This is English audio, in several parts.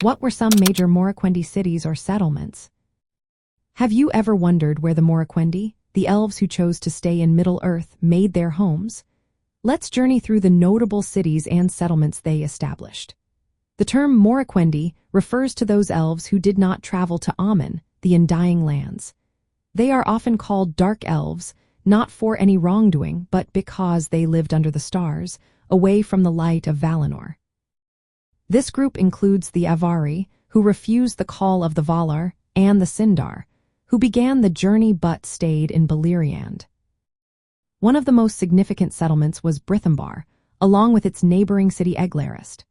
What were some major Moriquendi cities or settlements? Have you ever wondered where the Moriquendi, the elves who chose to stay in Middle-earth, made their homes? Let's journey through the notable cities and settlements they established. The term Moriquendi refers to those elves who did not travel to Aman, the Undying Lands. They are often called dark elves, not for any wrongdoing, but because they lived under the stars, away from the light of Valinor. This group includes the Avari, who refused the call of the Valar, and the Sindar, who began the journey but stayed in Beleriand. One of the most significant settlements was Brithombar, along with its neighboring city Eglarist.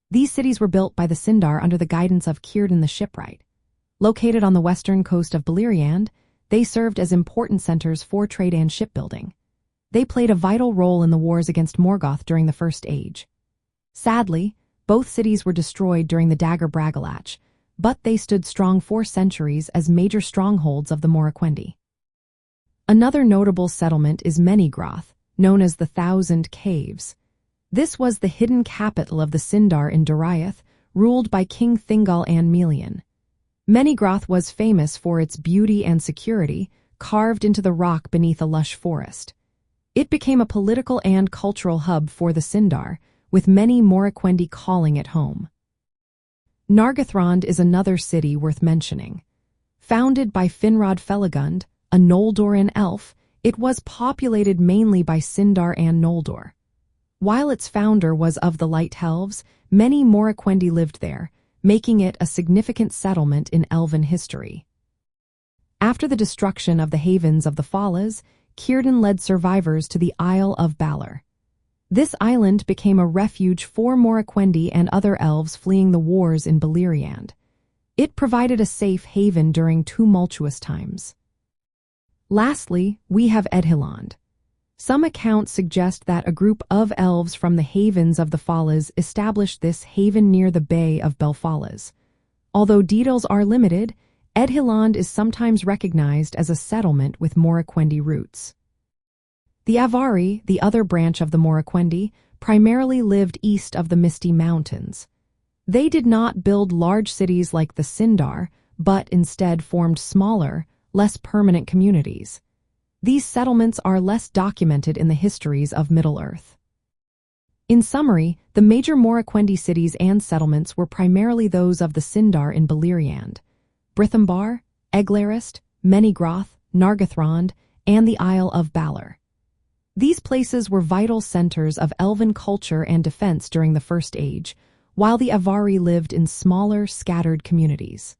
These cities were built by the Sindar under the guidance of Círdan the Shipwright. Located on the western coast of Beleriand, they served as important centers for trade and shipbuilding. They played a vital role in the wars against Morgoth during the First Age. Sadly, both cities were destroyed during the Dagger Bragalach, but they stood strong for centuries as major strongholds of the Moriquendi. Another notable settlement is Menegroth, known as the Thousand Caves. This was the hidden capital of the Sindar in Doriath, ruled by King Thingol and Melian. Menegroth was famous for its beauty and security, carved into the rock beneath a lush forest. It became a political and cultural hub for the Sindar, with many Moriquendi calling it home. Nargothrond is another city worth mentioning. Founded by Finrod Felagund, a Noldoran elf, it was populated mainly by Sindar and Noldor. While its founder was of the Light Elves, many Moriquendi lived there, making it a significant settlement in Elven history. After the destruction of the havens of the Falas, Círdan led survivors to the Isle of Balar. This island became a refuge for Moriquendi and other elves fleeing the wars in Beleriand. It provided a safe haven during tumultuous times. Lastly, we have Edhilland. Some accounts suggest that a group of elves from the havens of the Falas established this haven near the Bay of Belfalas. Although details are limited, Edhilland is sometimes recognized as a settlement with Moriquendi roots. The Avari, the other branch of the Moriquendi, primarily lived east of the Misty Mountains. They did not build large cities like the Sindar, but instead formed smaller, less permanent communities. These settlements are less documented in the histories of Middle-earth. In summary, the major Moriquendi cities and settlements were primarily those of the Sindar in Beleriand: Brithombar, Eglarist, Menegroth, Nargothrond, and the Isle of Balar. These places were vital centers of Elven culture and defense during the First Age, while the Avari lived in smaller, scattered communities.